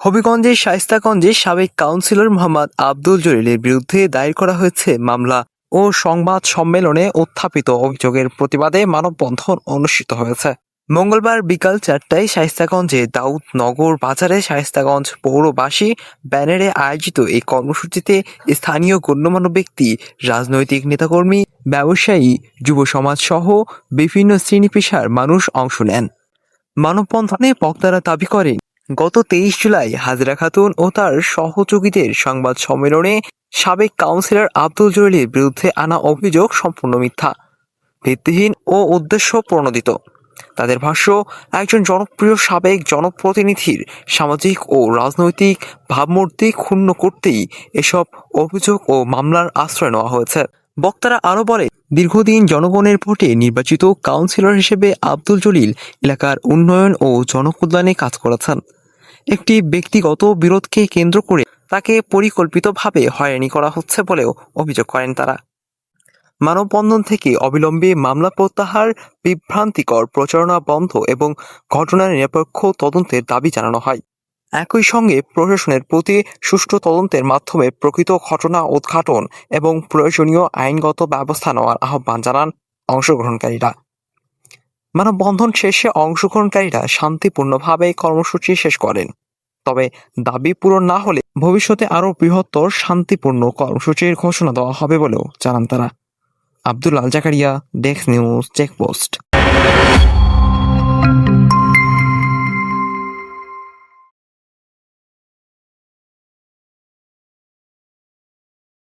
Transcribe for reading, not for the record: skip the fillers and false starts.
হবিগঞ্জের শায়েস্তাগঞ্জে সাবেক কাউন্সিলর মোহাম্মদ আব্দুল জলিলের বিরুদ্ধে দায়ের করা হয়েছে মামলা ও সংবাদ সম্মেলনে উত্থাপিত অভিযোগের প্রতিবাদে মানববন্ধন অনুষ্ঠিত হয়েছে। মঙ্গলবার বিকাল 4টায় শায়েস্তাগঞ্জে দাউদনগর বাজারে শায়েস্তাগঞ্জ পৌরবাসী ব্যানারে আয়োজিত এই কর্মসূচিতে স্থানীয় গণ্যমান্য ব্যক্তি, রাজনৈতিক নেতাকর্মী, ব্যবসায়ী, যুব সমাজ সহ বিভিন্ন শ্রেণী পেশার মানুষ অংশ নেন। মানববন্ধনে বক্তারা দাবি করেন, গত 23 জুলাই হাজরা খাতুন ও তার সহযোগীদের সংবাদ সম্মেলনে সাবেক কাউন্সিলর আব্দুল জলিলের বিরুদ্ধে আনা অভিযোগ সম্পূর্ণ মিথ্যা, ভিত্তিহীন ও উদ্দেশ্য প্রণোদিত। তাদের ভাষ্য, একজন জনপ্রিয় সাবেক জনপ্রতিনিধির সামাজিক ও রাজনৈতিক ভাবমূর্তি ক্ষুণ্ণ করতেই এসব অভিযোগ ও মামলার আশ্রয় নেওয়া হয়েছে। বক্তারা আরও বলেন, দীর্ঘদিন জনগণের ভোটে নির্বাচিত কাউন্সিলর হিসেবে আব্দুল জলিল এলাকার উন্নয়ন ও জনকল্যাণে কাজ করেছেন। একটি ব্যক্তিগত বিরোধকে কেন্দ্র করে তাকে পরিকল্পিতভাবে হয়রানি করা হচ্ছে বলেও অভিযোগ করেন তারা। মানববন্ধন থেকে অবিলম্বে মামলা প্রত্যাহার, বিভ্রান্তিকর প্রচারণা বন্ধ এবং ঘটনার নিরপেক্ষ তদন্তের দাবি জানানো হয়। একই সঙ্গে প্রশাসনের প্রতি সুষ্ঠু তদন্তের মাধ্যমে প্রকৃত ঘটনা উদ্ঘাটন এবং প্রয়োজনীয় আইনগত ব্যবস্থা নেওয়ার আহ্বান জানান অংশগ্রহণকারীরা। মানববন্ধন শেষে অংশগ্রহণকারীরা শান্তিপূর্ণভাবে কর্মসূচি শেষ করেন। তবে দাবি পূরণ না হলে ভবিষ্যতে আরও বৃহত্তর শান্তিপূর্ণ কর্মসূচির ঘোষণা দেওয়া হবে বলেও জানান তারা। আব্দুল আল জাকারিয়া, ডেস্ক নিউজ, চেকপোস্ট।